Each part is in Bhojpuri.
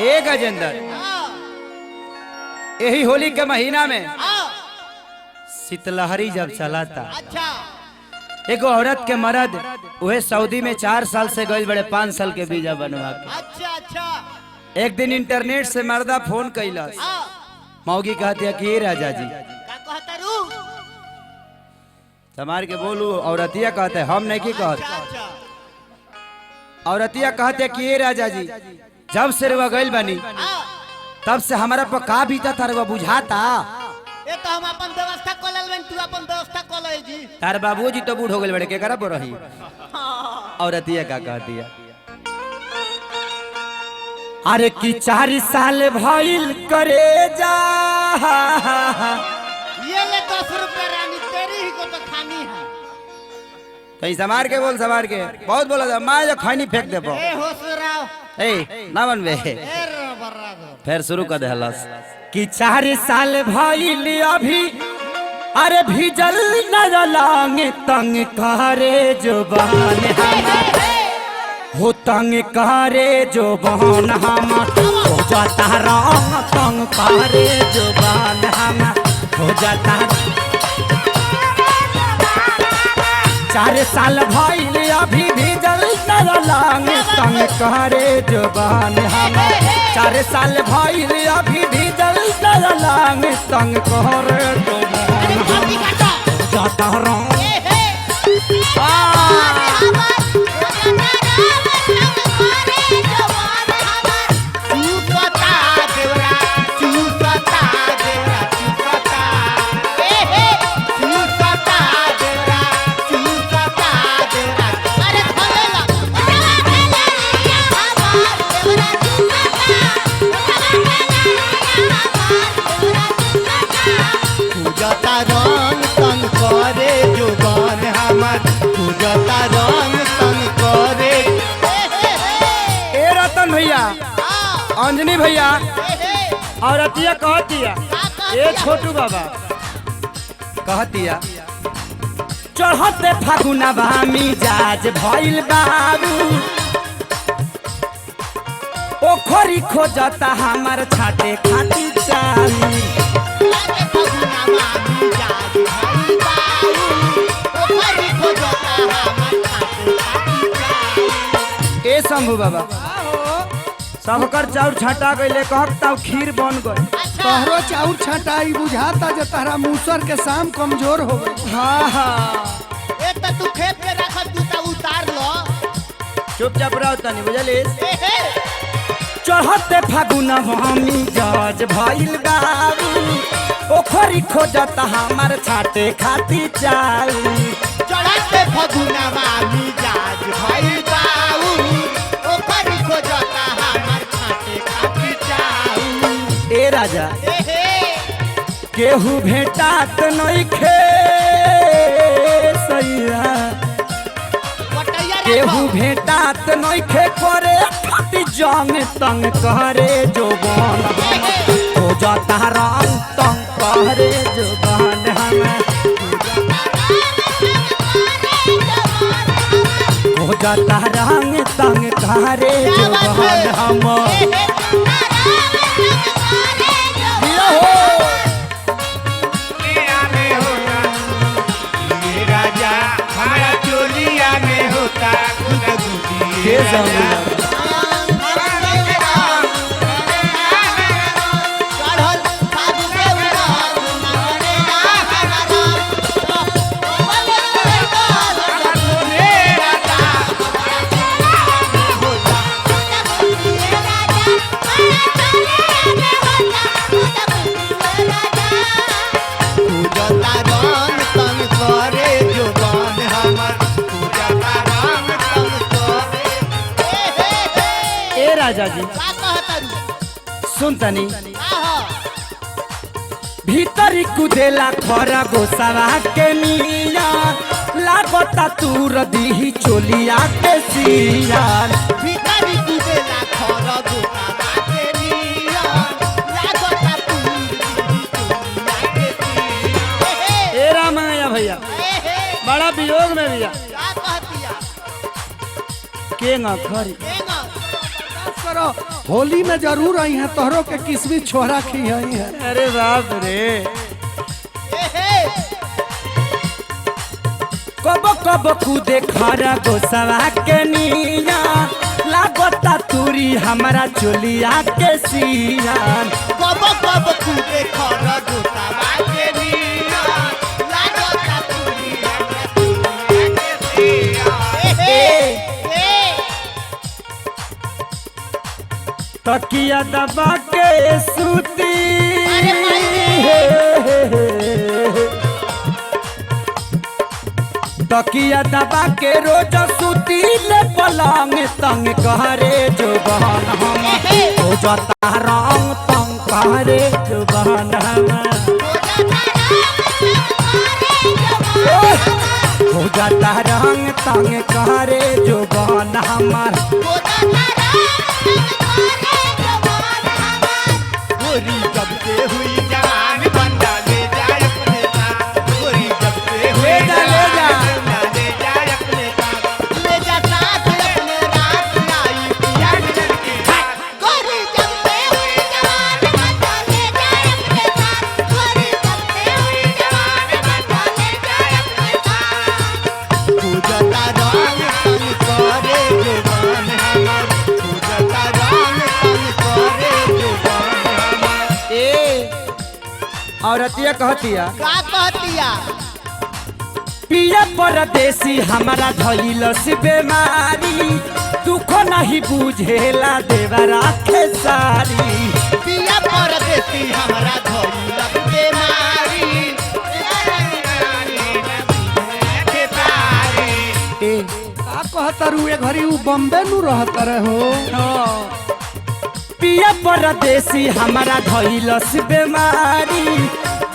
एक गजेंद्र यही होली के महीना में शीतलहरी जब चला था। अच्छा एक औरत के मर्द वह सऊदी में 4 साल से गए बड़े 5 साल के वीजा बनवा के। अच्छा अच्छा एक दिन इंटरनेट से मर्दा फोन कैलस। मौगी कहती कि राजा जी का कहता रू समार के बोलू। औरतिया कहते हम नहीं की कहते। अच्छा औरतिया कहते कि राजा जी जब से रुआ गइल बनी तब से हमारा पर का बीता था रुआ बुझाता। ये तो हम अपन व्यवस्था कर लेबन तू अपन व्यवस्था कर ले जी। तार बाबूजी तो बूढ़ हो गए बड़े के करा पर रही। औरतिया का कह दिया अरे कि 4 साल भइल करे जा ये ले 10 रुपए रानी तेरी ही को तो खानी है। कहीं समार के बोल समार के बहुत बोला था मैं जो खैनी फेंक दे ए होसराव ए ना बनबे ए बर्रादो फिर शुरू कर दे हलस कि 4 साल भइल अभी अरे भीजल न लांग तंग करे जुबान हमार हो तंग करे जुबान हमार हो जाता रंग तंग करे जुबान हमार हो जाता। 4 साल भइल अभी भीजल न लांग तंग करे जुबान हमार 4 साल भइल अभी भीजल न लांग तंग करे जुबान हमार हो जाता रंग रंग तंग करे जुबान हमार पूजता रंग तंग करे। ए रतन भैया अंजनी भैया औरतिया कहतिया ए छोटू बाबा कहतिया चढ़ते फागुनवा मिजाज भइल बाबू ओखरी खोजता हमार छाटे खाती चालू ए शंभू बाबा सबकर चाउर छाटा गईले कहता खीर बन गई। तोहरो चाउर छटाई बुझाता जो तारा मूसर के शाम कमजोर हो गई। हाँ हाँ ए त तू खेत में रख जूता उतार लो चुपचाप रहो तनी बुझलिस। चढ़ते फागुनवा मिजाज भइल बाबू ओखरी खोजता हमार छाटे खाती चालू चढ़ते फगुनवा मिजाज भइल बाऊ ओखरी खोजता हमार छाटे खाती चाऊ। ए राजा एहे केहू भेटात नइखे सैया पटैया केहू भेटात नइखे करे खाती जंग तंग करे जोबान हो जाता रंग तंग करे जुबान हमें हो जाता रंग तंग करे जुबान हमें राजा हमारा चोलिया में होता के जाऊंगा राजा जी सुन तनी भीतरी कुदेला खरा गोसावा के मिया लागता तूर दी चोलिया के सिया भीतरी कुदेला खरा गोसावा के मिया लागता तूर दी चोलिया के सिया। ए रामैया भैया बड़ा वियोग में भैया का कहतिया केंगा खरी करो होली में जरूर आई है तोहरों के किस्मी छोरा खी आई है। अरे बाप रे कब कब कूदे खरा गोसवा के निया लागता तुरी हमारा चोलिया के सिया कब कब कूदे खरा गोसवा के निया लागता तुरी हमारा चोलिया के सिया तकिया दबा के सूती तकिया दबा के रोज सूती ले पलंग तंग कहरे जो बहन हम हो जाता रंग तंग कहरे जो बहन हम हो जाता रंग तंग कहरे जो बहन हमार गोरी जब से हुई जान बंदा ले जाए अपने साथ गोरी जब से हुई जान बंदा ले जाए अपने साथ ले जा साथ अपने रात आई पिया मिलन के साथ गोरी जब से हुई जान बंदा ले जाए अपने साथ गोरी जब से हुई जान बंदा ले जाए अपने साथ पूजता रंग तन करे जुबान हमार पूजता रंग तन करे जुबान औरतिया कहतिया का कहतिया पिया परदेसी हमारा धइलस बेमारी दुख नहीं बुझेला देवरा खेसारी पिया परदेसी हमरा धइलस बेमारी का कहतरू ए घड़ी उ बम्बे नु रहत रहे हो। पिया परदेसी हमारा धइलस बेमारी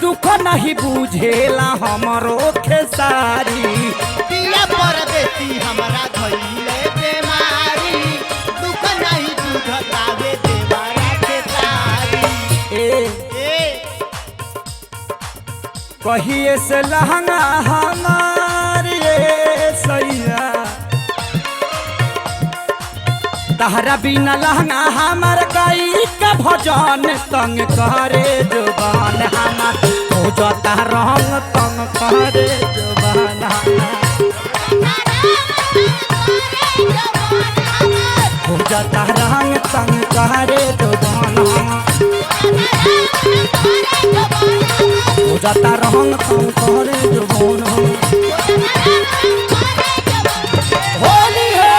दुख नहीं बुझेला हमरो खेसारी पिया परदेसी हमरा धइले बेमारी दुख नहीं बुझतावे देवारा के सारी ए कहिए से लहंगा हमार ये सैया तहरा बिना लहंगा हमार गई का भजन तंग करे जुबान हमार हो जाता रंग तंग करे जुबान हो जाता रंग तंग करे जुबान हो जाता रंग तंग करे जुबान होली है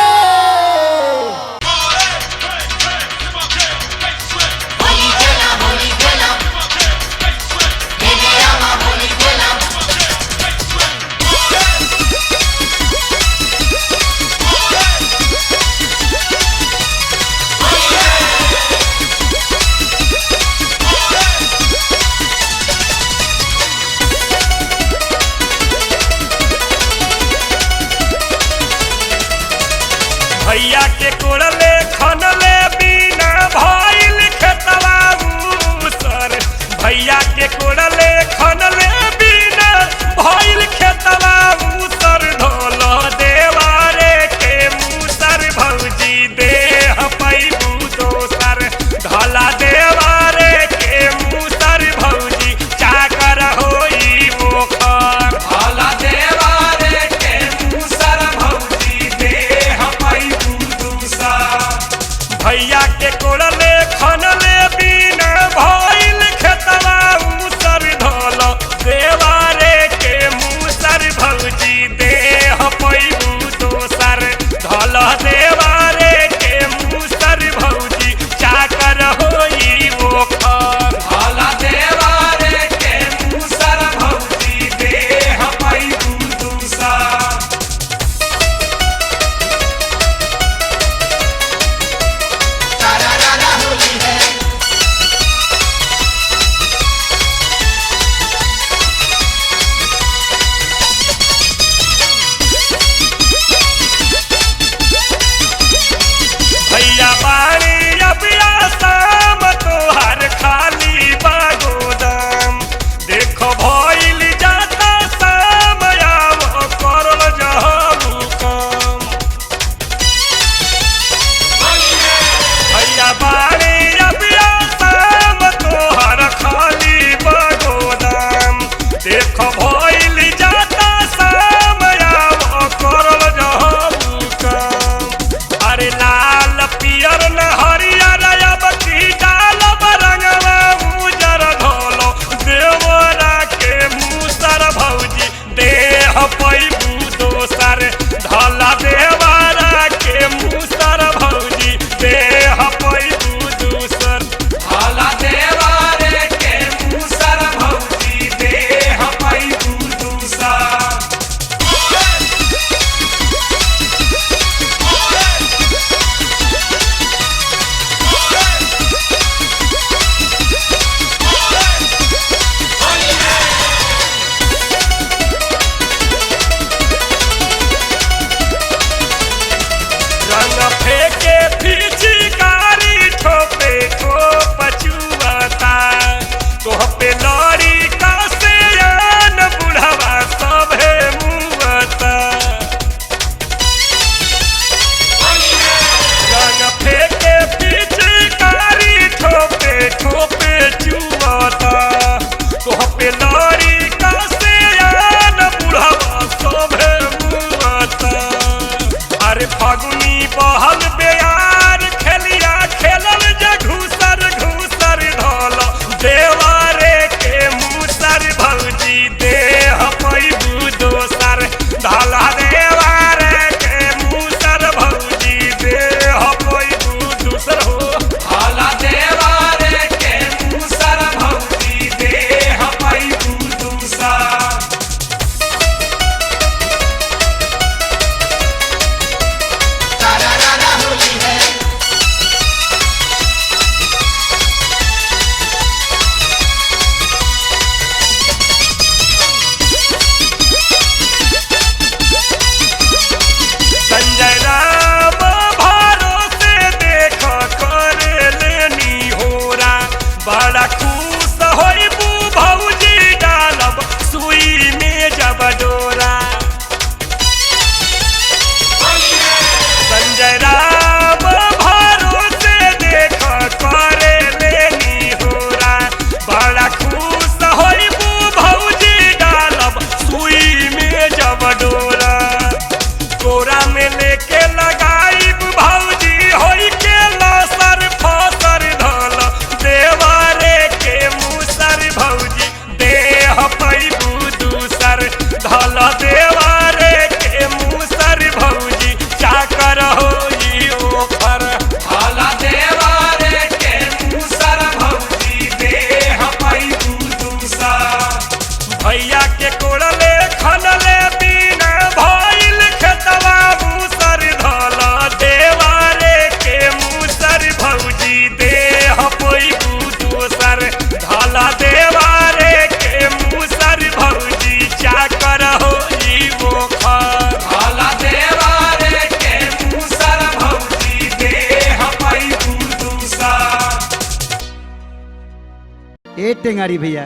ए टेंगारी भैया,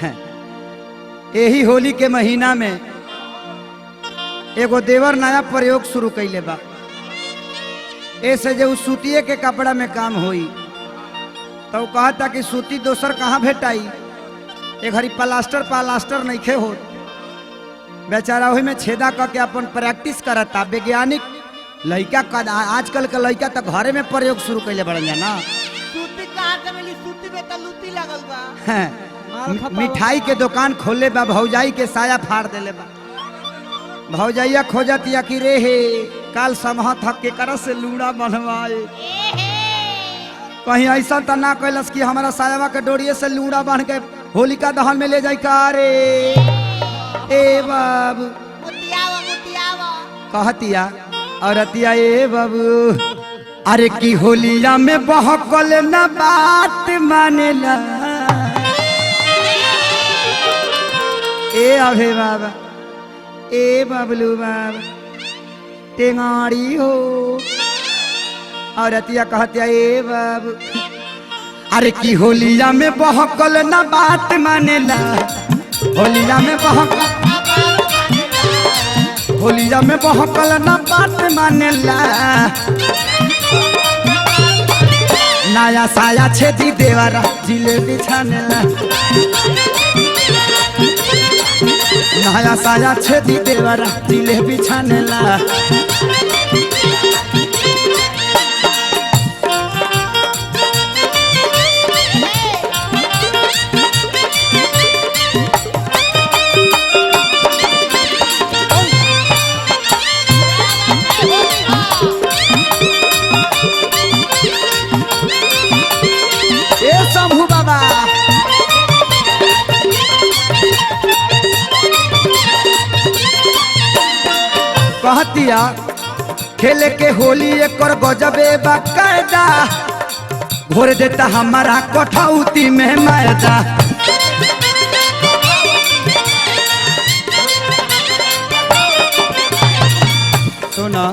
हैं, यही होली के महीना में एगो देवर नया प्रयोग शुरू कैले बा। ऐसे जो सूतिए के कपड़ा में काम होई तो कहता कि सूती दोसर कहाँ भेटाई, एक घड़ी प्लास्टर नहीं खे हो, बेचारा वही में छेदा करके अपन प्रैक्टिस करता। वैज्ञानिक लड़का आजकल के लड़का तो घरे में प्रयोग शुरू कैले बड़न जाना। सूती कहाँ से मिली? सूती में तो लूटी लगल बा। मिठाई के दुकान खोले बा, भौजाई के साया फाड़ देले बा। भौजाइया खोजतिया कि रे हे काल समह थक के कर से लूड़ा बनवाए, कहीं ऐसा तो ना कैलस कि हमारा सायावा के डोरिये से लूड़ा बन के होलिका दहन में ले जाई का रे। ए बाबू मुतियावा मुतियावा कहतिया औरतिया ए बाबू, अरे की होलिया में बहकल ना बात मानेला। ए अभे बाबा, ए बबलू बाबा टेंगाड़ी हो। औरतिया कहतिया ए बाबू, अरे की होलिया में बहकल ना बात मानेला, होलिया में बहकल ना बात मानेला। नया साया छेदी देवारा जिलेबी छानेला, नया साया छेदी देवारा जिलेबी छानेला। ए शंभू बाबा कहतिया खेले के होली एक गजबे बाकायदा, घोर देता हमारा कठौती में मैदा। सुनो,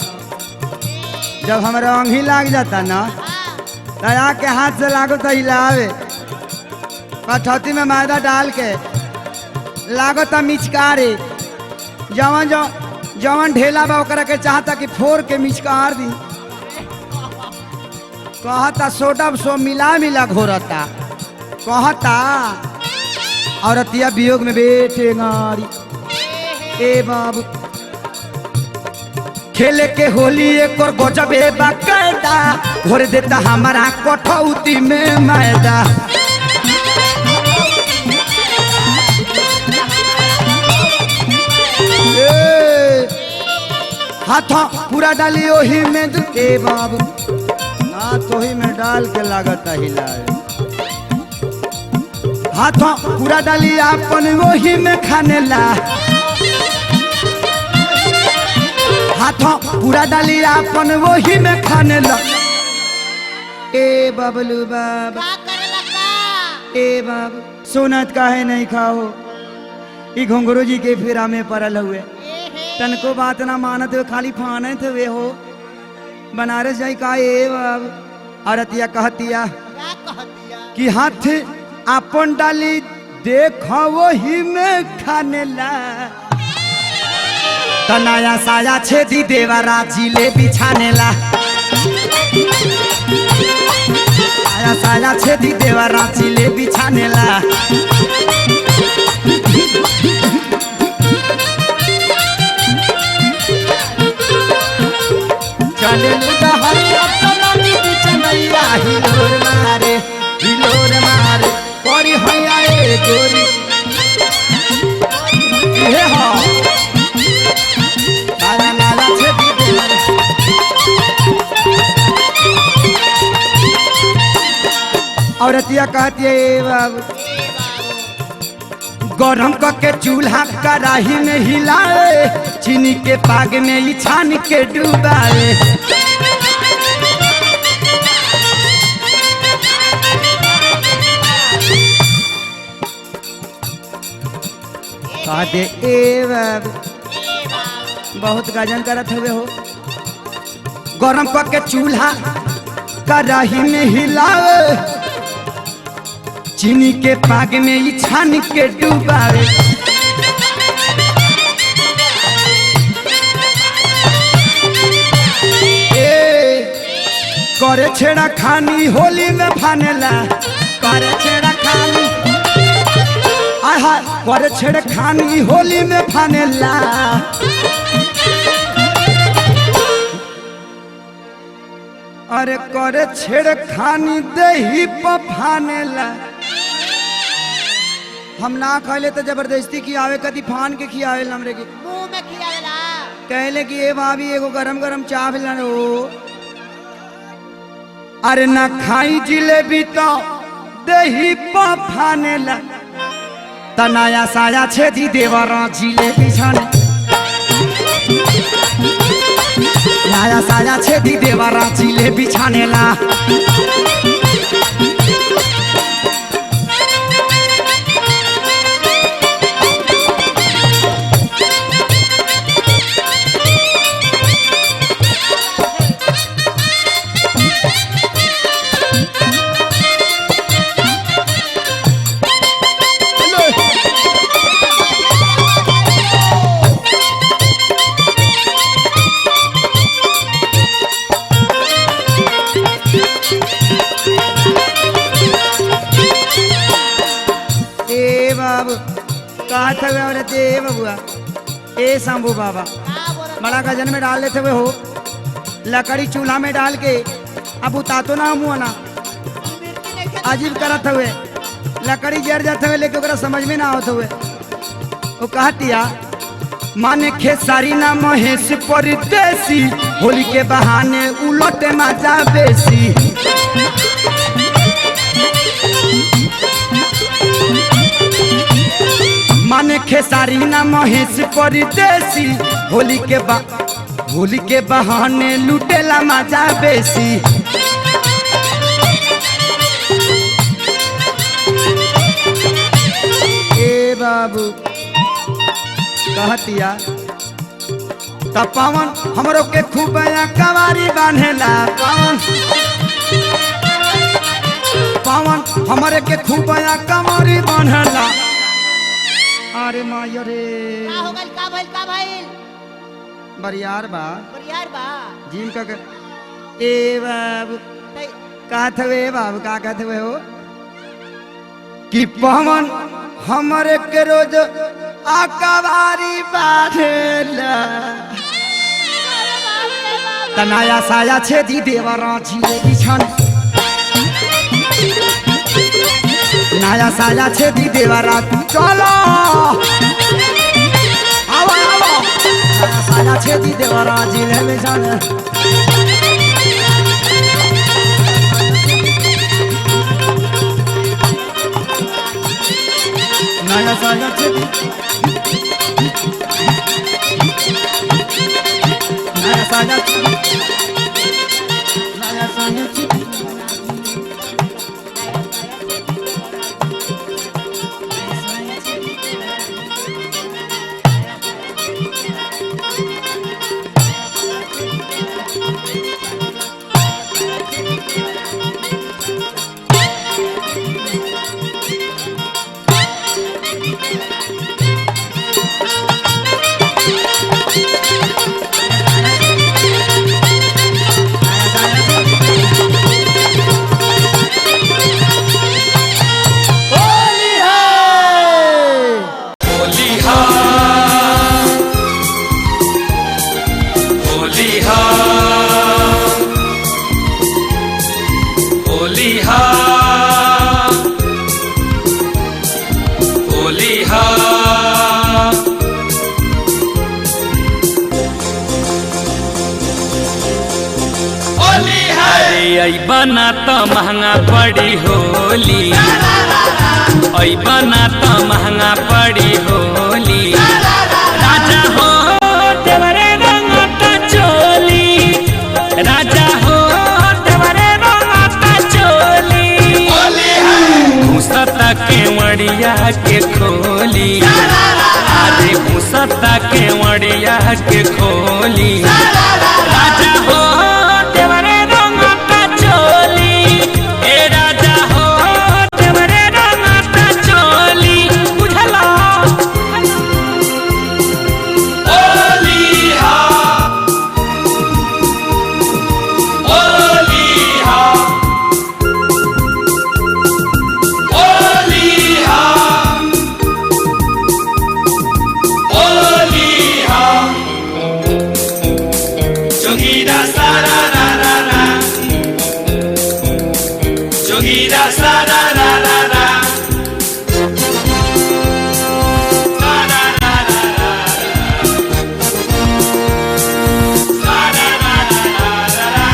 जब हमारा अंगी लाग जाता ना दया के हाथ से लागो तो हिलावे, कठौती में मैदा डाल के लागो तो मिचकारे, जवन ढेला बा ओकरा के चाहता कि फोड़ के मिचकार दी। कहता सोडा सो मिला घोरता, कहता औरतिया वियोग में बेटे गाड़ी। ए बाबू खेले के होली एक और गजबे बाकायदा, घोर देता हमारा कठौती में मैदा। हाथों पूरा डाली ओही में ए बाबू, हाथ ओही में डाल के लागत हिलाए। हाथों पूरा डाली अपन वही में खाने ला, हाथों पूरा डाली अपन वही में खाने ला। ए बबलू बाबा का करला का? ए बाबू सोनत काहे नहीं खाओ, ई घुंघरू जी के फिरा में पड़ल हुए, तनको बात ना मानत हुए, खाली फानत हुए हो। बनारस जाई का ए बाबू। औरतिया कहतिया का कहतिया? कि हाथ अपन डाली देखो वही में खाने ला। तनाया साया छेदी देवरा जिलेबी छानेला, नया साया छेदी देवरा जिलेबी छानेला। चले लुटा हरिया तनानी बिचनैया, हिलोर मारे कोरी हैया ए गोरी। हे हो तारा नाला छेदी देवरा। औरतिया कहती है ए बाबू, गरम करके चूल्हा कढ़ाई में हिलाए, चीनी के पाग में ही छान के डुबाए। कहते ए बाबू बहुत गजन करत हुए हो, गरम करके चूल्हा कढ़ाई में हिलाए, चीनी के पाग में ई छान के डुबावे करे छेड़ा खानी होली में फानेला करे छेड़ा खानी आहा करे छेड़ा खानी होली में फानेला अरे करे छेड़ खानी दही पर फानेला हम ना खैले तो जबरदस्ती खियावे कदी फान के खियावे हमरे के मुंह में खियावेला कहले कि ए भाभी एगो गरम गरम चाय पिला ओ अरे ना खाई जिलेबी तो दही पर फानेला तनाया साया छेदी देवरा जिलेबी छाने नया साया छेदी देवरा जिलेबी छानेला कहा था दे बबुआ ए शंभू बाबा बड़ा गजन में डाल लेते हुए हो लकड़ी चूल्हा में डाल के अब उतातो ना मुँह ना अजीब करत हुए लकड़ी जर जाते हुए लेके ओकरा समझ में ना आवत हुए वो कहतिया माने खेसारी ना महेश परदेसी होली के बहाने उलटे मजा बेसी माने खेसारी ना महेश परदेसी होली के बहाने लुटेला मजा बेसी ए बाबू कहतिया त पवन हमरो के खूब कवारी बांधेला पवन हमरे के खूब कवारी बांधेला अरे मायो रे का हो गइल का भइल बरियार बा जिम का ए बाबू कहत हुए बाबू का कहत हुए हो कि पवन हमरे के रोज आकवारी बांधेला तनाया साया छेदी देवरा जिलेबी छान नया साया छेदी देवरा चलो आओ नया साया छेदी देवरा जिलेबी छान नया साया छेदी नया साया छेदी बना तो महंगा पड़ी होली बना तो महंगा पड़ी होली राजा हो देवरे रंगता चोली राजा हो देवरे रंगता चोली घुसता के वड़िया के खोली अरे घुसता के वड़िया के खोली राजा हो देवरे रंगता चोली ए राजा हो देवरे जोगीरा सारा रा रा रा सारा रा रा रा सारा रा रा रा रा।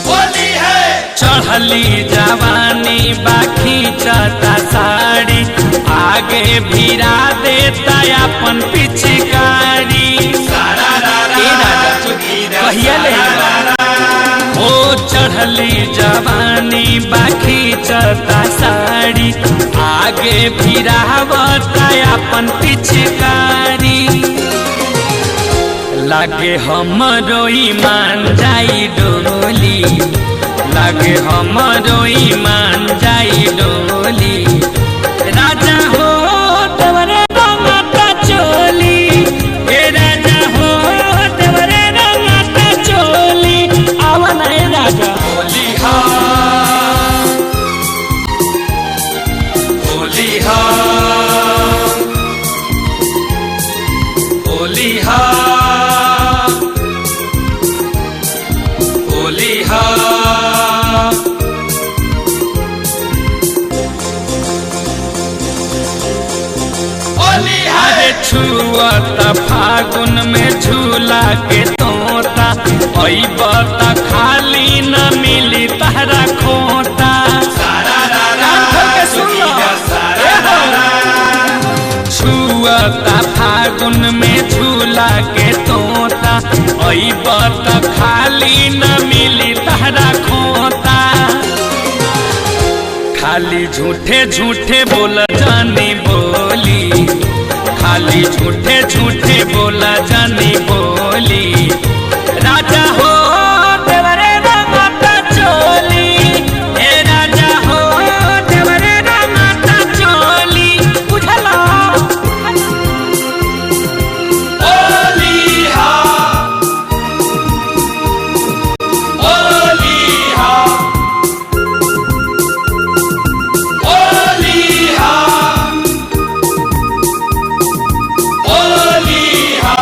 होली है चढ़ली जवानी बाखी चटा साड़ी आगे भिरा देता अपन पिचकारी सारा रा रा कहिया ले ओ चढ़ली जवानी बाखी चटा साड़ी आगे भिरावता अपन पिचकारी लागे हमरो ईमान जाई डोली लागे हमरो ईमान जाई डोली राजा हो तवरे रंगता चोली हे राजा हो तवरे रंगता चोली आवन रे राजा होली हा होली हा होली हा होली हा छुअत फागुन में झूला के तोता अइबत खाली न मिली तहरा खोता छुअत फागुन में झूला के तोता अइबत खाली न मिली तहरा खोता खाली झूठे झूठे बोल जानी बोली खाली झूठे झूठे बोला जानी बोली राजा हो देवरे रंगता चोली ए राजा हो देवरे रंगता चोली बुझला होली हा होली हा होली हा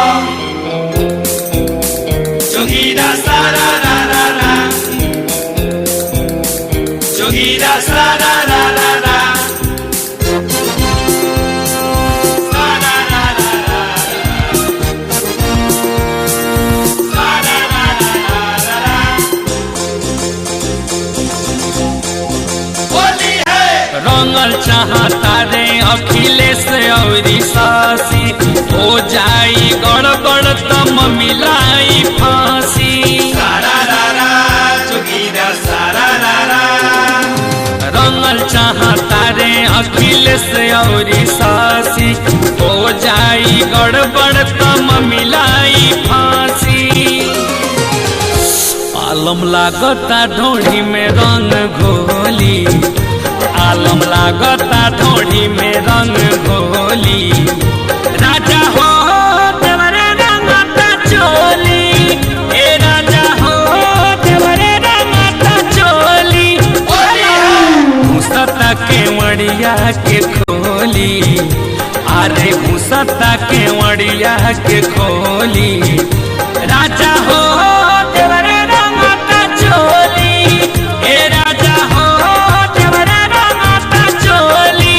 जोगीरा सारा रा रा रा जोगीरा सारा रा रा रा सारा रा रा रा सारा रा रा रा। होली है रंगल चाहता रे अखिलेश औरी सासी हो जाई गड़बड़ तम मिलाई फांसी सारा रा रा जोगीरा सारा रा रा रंगल चाहता रे अखिलेश औरी सासी हो जाई गड़बड़ तम मिलाई फांसी आलम लागता ढोढ़ी में रंग घोली आलम लागता ढोढ़ी में रंग घोली राजा हो देवरे रंगता चोली ए राजा हो देवरे रंगता चोली घुसता के वड़िया के खोली अरे घुसता के वड़िया के खोली राजा हो देवरे रंगता चोली ए राजा हो देवरे रंगता चोली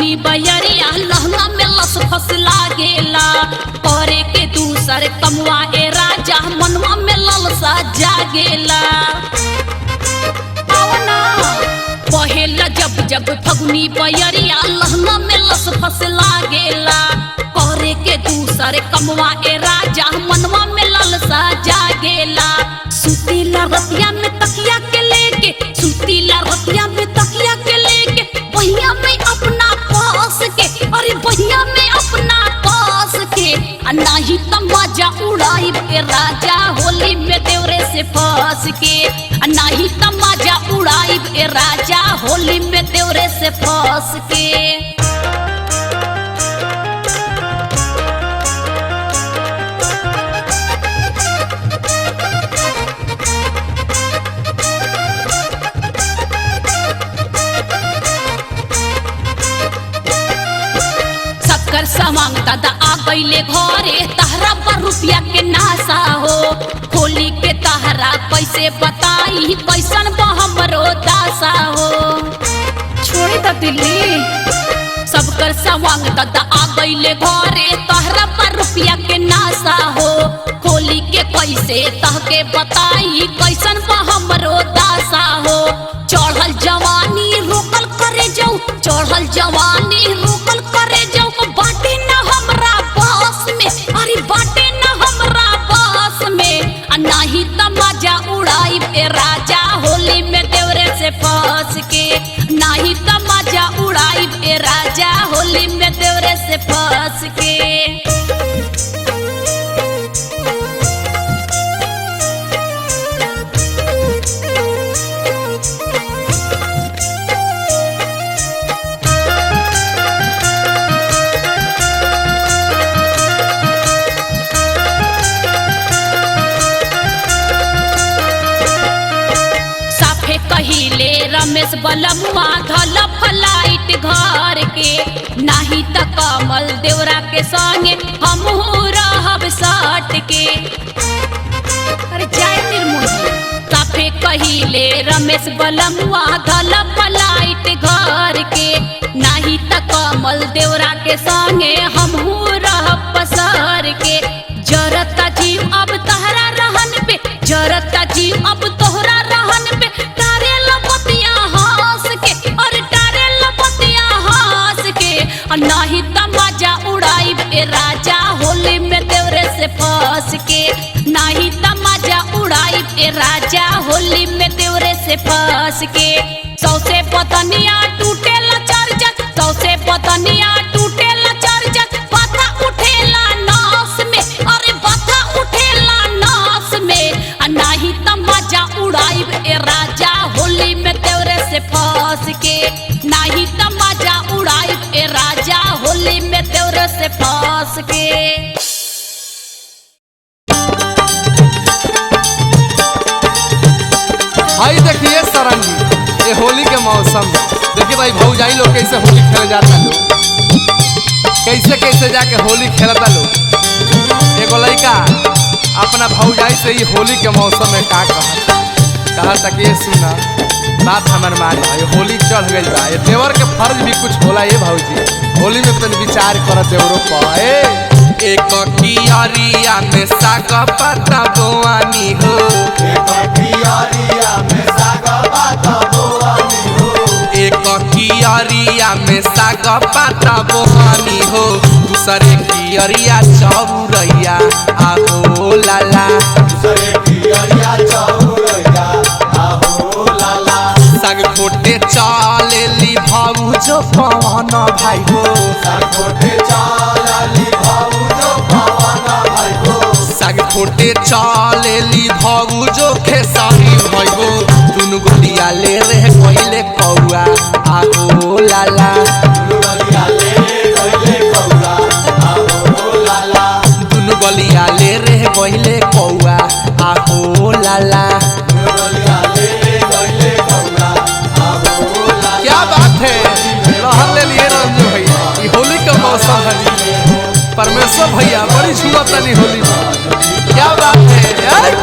फगुनी बयरिया लहंगा में लस फस लागेला करे के दूसर कमवा ए राजा मनवा में ललसा जागेला पहेला जब जब फगुनी बयरिया लहंगा में लस फस लागेला करे के दूसर कमवा ए राजा मनवा में ललसा जागेला सुतीला रतिया में तकिया के लेके सुतीला रतिया में तकिया के लेके बहिया में अपना पास के अरे बहिया में अपना पास के नाही तमाजा उड़ाई ए राजा होली में देवरे से फंस के नाही तमाजा उड़ाई ए राजा होली में देवरे से फंस के कर सवांग दादा आ गईले घरे तहरा पर रुपया के नासा हो होली के तहरा कैसे बताई कैसन हमरो दासा हो छोड़े द दिल्ली सब कर सवांग दादा आ गईले घरे तहरा पर रुपया के नासा हो होली के कैसे तहके बताई कैसन हमरो दासा हो चढ़ल जवानी रोकल करे जाऊ चढ़ल जवानी रोकल करे जाऊ बाटे न हमरा बस में अरे बाटे न हमरा बस में नाही तमाजा उड़ाई ए राजा होली में देवरे से फंस के नाही तमाजा उड़ाई ए राजा होली में देवरे से फंस के कहिले रमेश बलमुआ धल फ्लाइट घर के नाही त कमल देवरा के संगे हमहू रहब सट के अरे जाय निर्मोही साफे कहिले रमेश बलमुआ धल फ्लाइट घर के नाही त कमल देवरा के संगे हमहू रहब पसर के जरता जीव अब तहरा रहन पे जरता जीव अब तोहरा रहन पे नाही तमाजा उड़ाई ए राजा होली में देवरे से फंस के नाही तमाजा उड़ाई ए राजा होली में देवरे से फंस के सौसे पतनिया टूटेला चरजत सौसे पतनिया टूटेला चरजत बाथा उठेला नास में अरे बाथा उठेला नास में नाही तमाजा उड़ाई ए राजा होली में देवरे से फंस के नाही तमाजा उड़ाई ए राजा होली में देवरे से फंस के भाई देखिए सरंगी ये होली के मौसम में देखिए भाई भौजाई लोग कैसे होली खेले जाता लोग कैसे कैसे जाके होली खेलता लोग एगो लड़का अपना भौजाई से ही होली के मौसम में का कहा तक ये सुना बात हमर मान ये होली चढ़ गई बा ये देवर के फर्ज भी कुछ होला ये भौजी होली में तनी विचार कर देवरो पे एक कियारिया में साग पत्ता बोआनी हो एक कियारिया में साग पत्ता बोआनी हो एक कियारिया में साग पत्ता बोआनी हो दूसरे कियारिया चौरैया आहो लाला दूसरे कियारिया चौरैया आहो लाला साग खोटे चालेली भाऊ जो पवन भाई हो साग खोटे चालेली भाऊ जो पवन भाई हो साग खोटे चालेली भाऊ जो खेसारी भाई हो दुनु गोलिया ले रहे कोइले कौआ आहो लाला दुनु गोलिया ले कोइले कौआ आहो लाला दुनु गोलिया ले रहे कोइले कौआ आहो लाला दुनु गोलिया ले कोइले कौआ आहो लाला। क्या बात है रहन ले लिए रंजू भैया ये होली का मौसम है परमेश्वर भैया बड़ी छुआ तनी होली में क्या बात है यार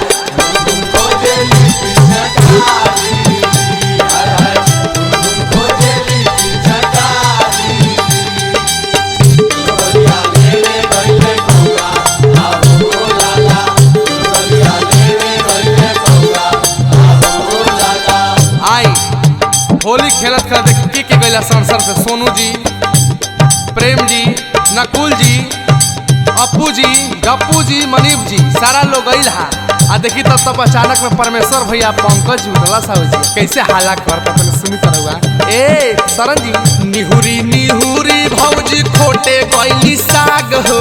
खेलत खेलत देखी के गैला संसार से सोनू जी, प्रेम जी, नकुल जी, अपू जी, गप्पू जी, मनीप जी, सारा लोग गइल हा। आ देखी तब अचानक में परमेश्वर भैया पंकज जी उठला साहू जी कैसे हाला करता तने सुनी तरहुआ। ए सरन जी निहुरी निहुरी भौजी खोटे गइली साग हो,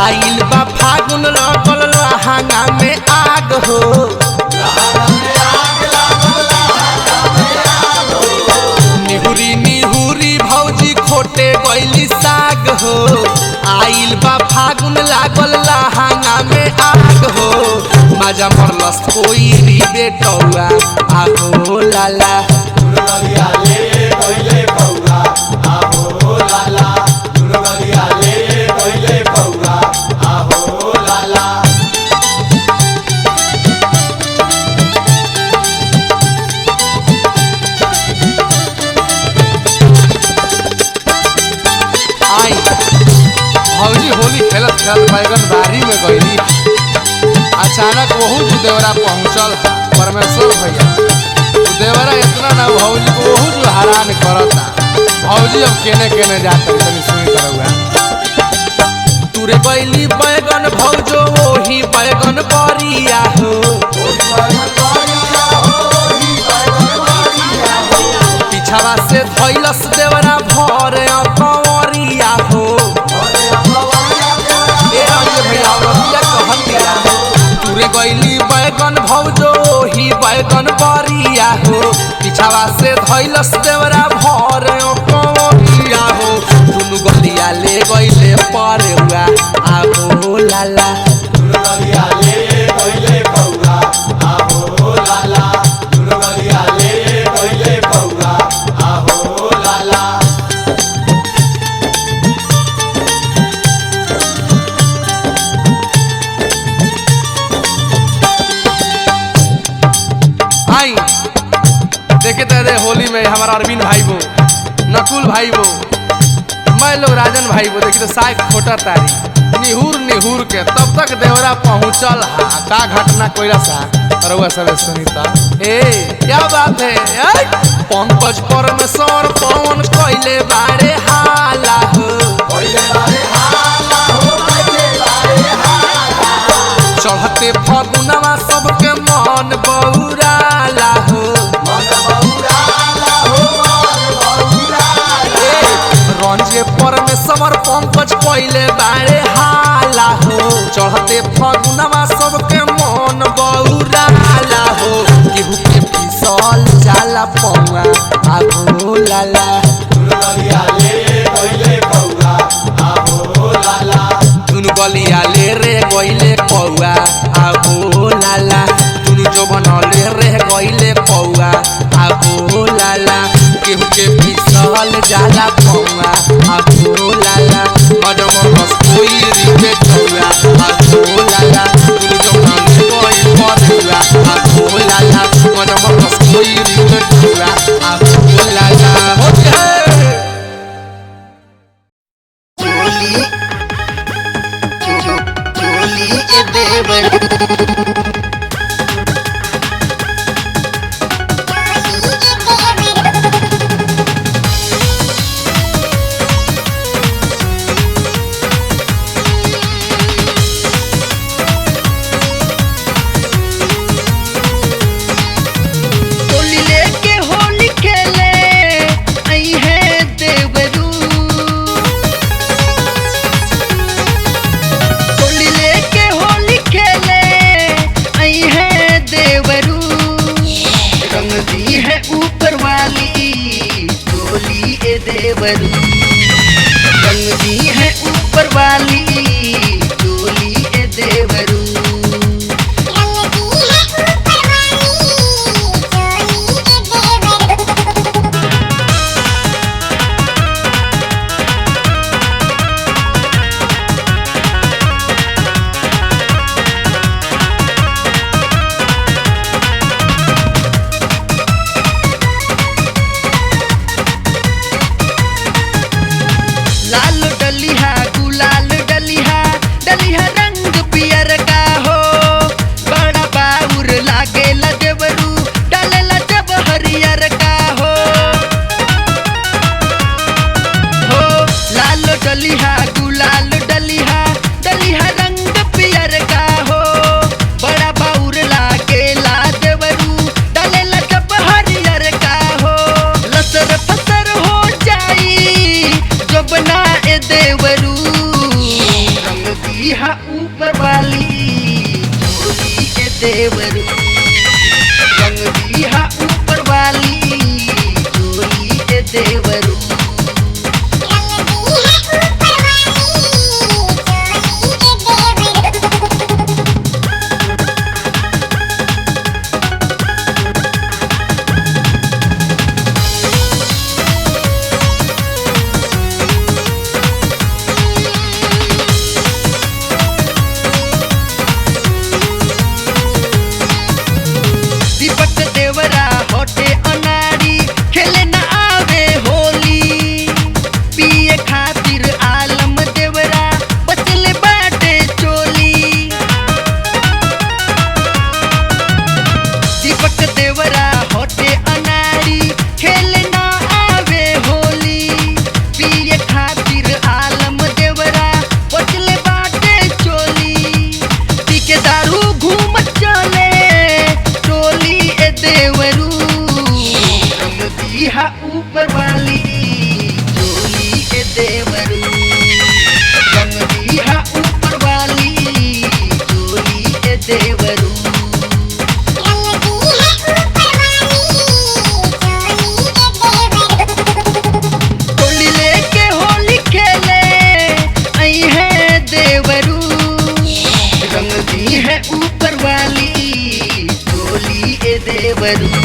आइल बा फागुन लगल लहंगा में आग हो, निहुरी निहुरी भौजी खोटे गइली साग हो, आइल बा फागुन लागल लहंगा में आग हो, मजा मरलस कोई री बेटौआ आहो लाला। भौजी होली खेलत खेलत बैगन बारी में गईली। अचानक वहू जो देवरा पहुँचल परमेश्वर भैया, देवरा इतना ना भौजी को वहू जो हैरान करता। भौजी अब केने केने जाता तनी सुनी तरहुआ। तुरे गईली बैगन भौजो वही बैगन बरिया हो, पिछावा से धैलस देवरा भर कंवरिया हो, तुरे गईली बैगन भौजो ही बैगन बरिया हो, पिछावा से धैलस देवरा भर कंवरिया हो, दुनु गलिया ले गईले परुआ आहो लाला। आई देखे तेरे होली में हमारा अरविंद भाई वो, नकुल भाई वो, मैं लोग राजन भाई वो देखी तो साग खोटा तारी निहुर निहुर के तब तक देवरा पहुँचल हा। का घटना कोयला सा रउआ सब सुनीता। ए क्या बात है पंकज परमेश्वर पवन कोइले बारे हाला हो, चढ़ते फगुनवा सबके मन बौराला हो, रंजे परमेश्वर पंकज कोइले बारे हाला हो, चढ़ते फगुनवा सबके मन बौराला हो, केहू के फिसल जाला पौआ आहो लाला। दुनु गलिया ले रे गइले कौआ आहो लाला, दुनु जवन ले रे गइले कौआ आहो लाला, केहू के फिसल जाला पौआ आहो लाला, मजम रस कोई री कौआ आहो लाला, दुनु जवन ले गइले कौआ आहो लाला, मजम रस कोई री कौआ आहो लाला। दीहा ऊपर वाली चोली के देवरू, रंग दीहा ऊपर वाली चोली के देवरू। दीपक देवरा होटे अनाड़ी, खेले न आवे होली, पिए खातिर आलम देवरा बचले बाटे चोली। दीपक देवरा होटे अनाड़ी, खेले न आवे होली, पिए खातिर आलम देवरा बचले बाटे चोली। पी के दारू घूम चले चोली ए देवरू, रंग दीहा ऊपर वाली चोली ए देवरू, रंग दीहा ऊपर वाली चोली ए देवरू। होली लेके होली खेले आई है देवरू, रंग दी है ऊपर वाली चोली ए देवरू।